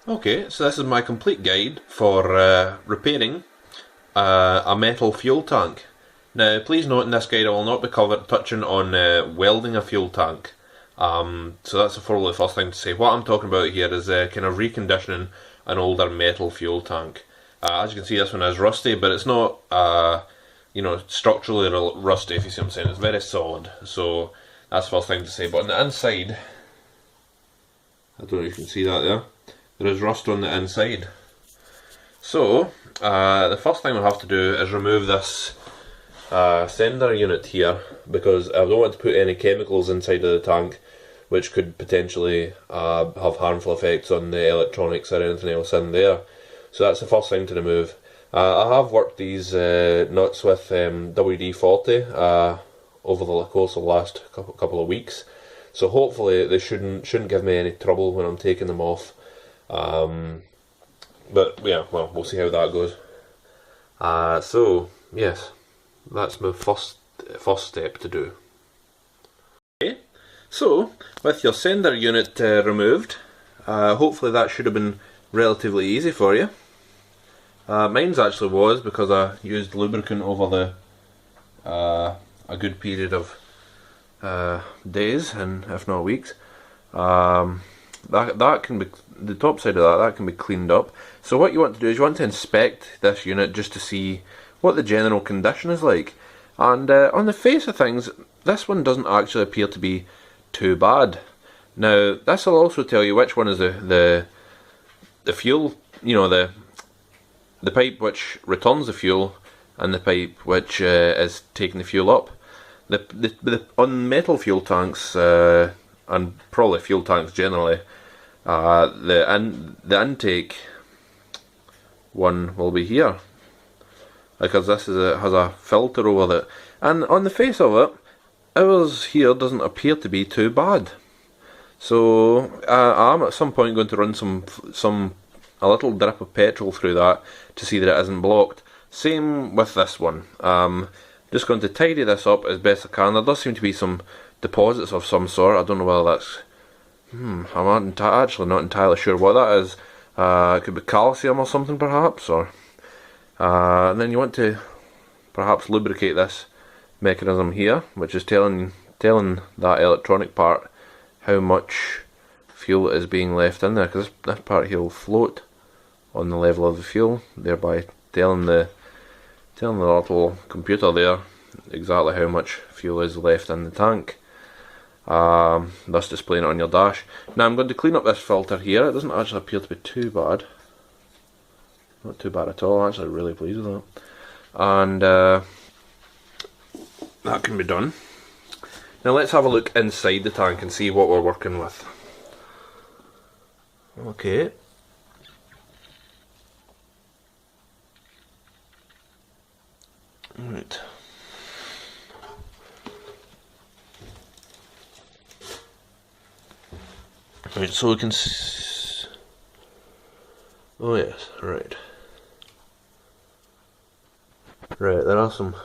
Okay, so this is my complete guide for repairing a metal fuel tank. Now, please note in this guide I will not be touching on welding a fuel tank. So that's probably the first thing to say. What I'm talking about here is kind of reconditioning an older metal fuel tank. As you can see, this one is rusty, but it's not, structurally rusty, if you see what I'm saying. It's very solid. So that's the first thing to say. But on the inside, I don't know if you can see that there. There is rust on the inside. So, the first thing we'll have to do is remove this sender unit here, because I don't want to put any chemicals inside of the tank which could potentially have harmful effects on the electronics or anything else in there. So that's the first thing to remove. I have worked these nuts with WD-40 over the course of the last couple of weeks, so hopefully they shouldn't give me any trouble when I'm taking them off. But yeah, well, we'll see how that goes. So yes, that's my first step to do. Okay, so with your sender unit removed, hopefully that should have been relatively easy for you. Mine's actually was, because I used lubricant over a good period of days and if not weeks. That can be, the top side of that can be cleaned up. So what you want to do is you want to inspect this unit just to see what the general condition is like. And on the face of things, this one doesn't actually appear to be too bad. Now, this will also tell you which one is the fuel, the pipe which returns the fuel and the pipe which is taking the fuel up. On metal fuel tanks, and probably fuel tanks generally, the intake one will be here, because this has a filter over it, and on the face of it, ours here doesn't appear to be too bad. So I'm at some point going to run a little drip of petrol through that to see that it isn't blocked. Same with this one. Just going to tidy this up as best I can. There does seem to be some deposits of some sort. I don't know whether that's... I'm actually not entirely sure what that is. It could be calcium or something perhaps, or... and then you want to perhaps lubricate this mechanism here, which is telling that electronic part how much fuel is being left in there, because this part here will float on the level of the fuel, thereby telling the little computer there exactly how much fuel is left in the tank, thus displaying it on your dash. Now I'm going to clean up this filter here. It doesn't actually appear to be too bad, not too bad at all. I'm actually really pleased with that, and that can be done. Now let's have a look inside the tank and see what we're working with. Okay. Right. Right, so we can oh yes, right. Right, there are some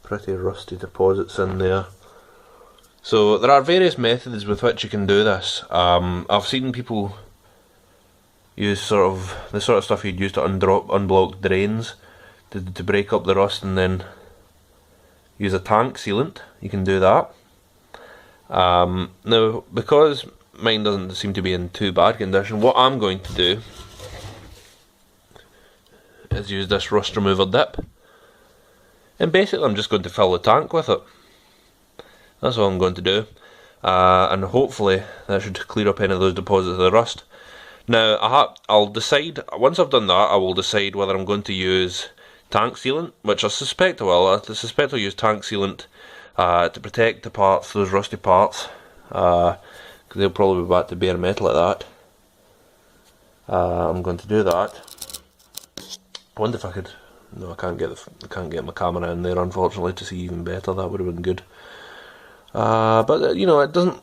pretty rusty deposits in there. So there are various methods with which you can do this. I've seen people use the sort of stuff you'd use to unblock drains to break up the rust, and then use a tank sealant. You can do that. Now, because mine doesn't seem to be in too bad condition, what I'm going to do is use this rust remover dip, and basically I'm just going to fill the tank with it. That's all I'm going to do, and hopefully that should clear up any of those deposits of the rust. Now I'll decide, once I've done that, I will decide whether I'm going to use tank sealant, which I suspect I will. I suspect I'll use tank sealant to protect the parts, those rusty parts, because they'll probably be back to bare metal at that. I'm going to do that. I wonder if I could... No, I can't get my camera in there, unfortunately, to see even better. That would have been good. But it doesn't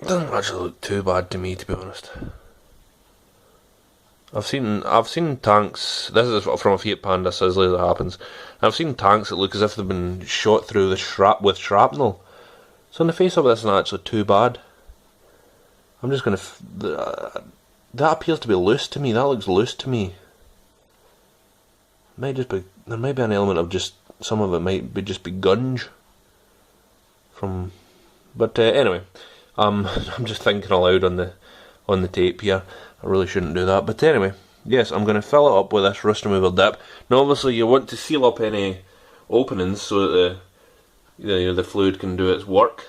actually look too bad to me, to be honest. I've seen tanks. This is from a Fiat Panda Sizzler that happens. I've seen tanks that look as if they've been shot through with shrapnel. So on the face of it, it's not actually too bad. I'm just going to that appears to be loose to me. That looks loose to me. Might just be, there might be an element of just, some of it might be just be gunge from, but anyway, I'm just thinking aloud on the tape here. I really shouldn't do that, but anyway, yes, I'm going to fill it up with this rust removal dip. Now obviously you want to seal up any openings so that the fluid can do its work.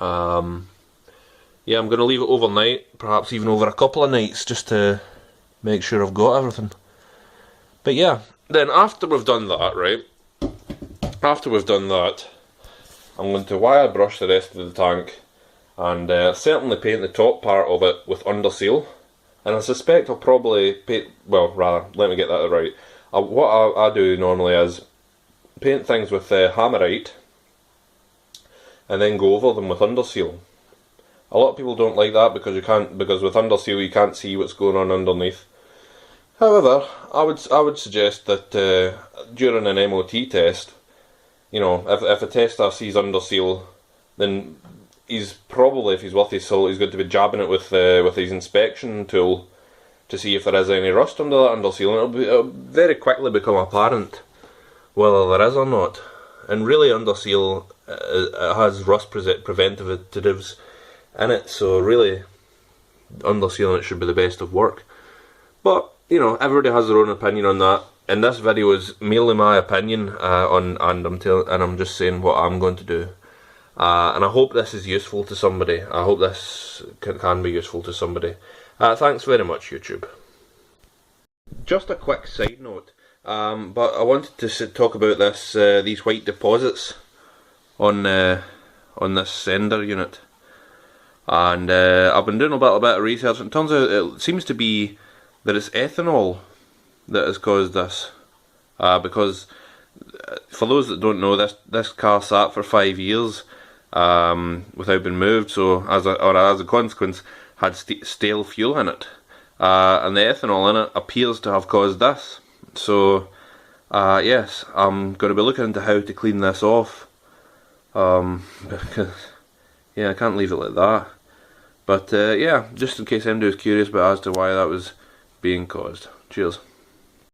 Yeah, I'm going to leave it overnight, perhaps even over a couple of nights, just to make sure I've got everything. But yeah, then after we've done that, right, after we've done that, I'm going to wire brush the rest of the tank, and certainly paint the top part of it with Underseal. And I suspect I'll probably paint, well, rather, let me get that right. What I do normally is paint things with Hammerite, and then go over them with Underseal. A lot of people don't like that because with Underseal you can't see what's going on underneath. However, I would suggest that during an MOT test, you know, if a tester sees Underseal, then he's probably, if he's worth his salt, he's going to be jabbing it with his inspection tool to see if there is any rust under that Underseal, and it'll very quickly become apparent whether there is or not. And really, Underseal it has rust preventatives in it, so really, Undersealing it should be the best of work. But you know, everybody has their own opinion on that. And this video is merely my opinion, and I'm just saying what I'm going to do. And I hope this is useful to somebody. I hope this can be useful to somebody. Thanks very much, YouTube. Just a quick side note, but I wanted to talk about these white deposits on this sender unit. And I've been doing a bit of research, and it turns out it seems to be that it's ethanol that has caused this. Because for those that don't know, this car sat for 5 years without being moved, so as a consequence had stale fuel in it, and the ethanol in it appears to have caused this. So yes, I'm going to be looking into how to clean this off, because yeah, I can't leave it like that. But yeah, just in case anybody was curious about as to why that was being caused. Cheers.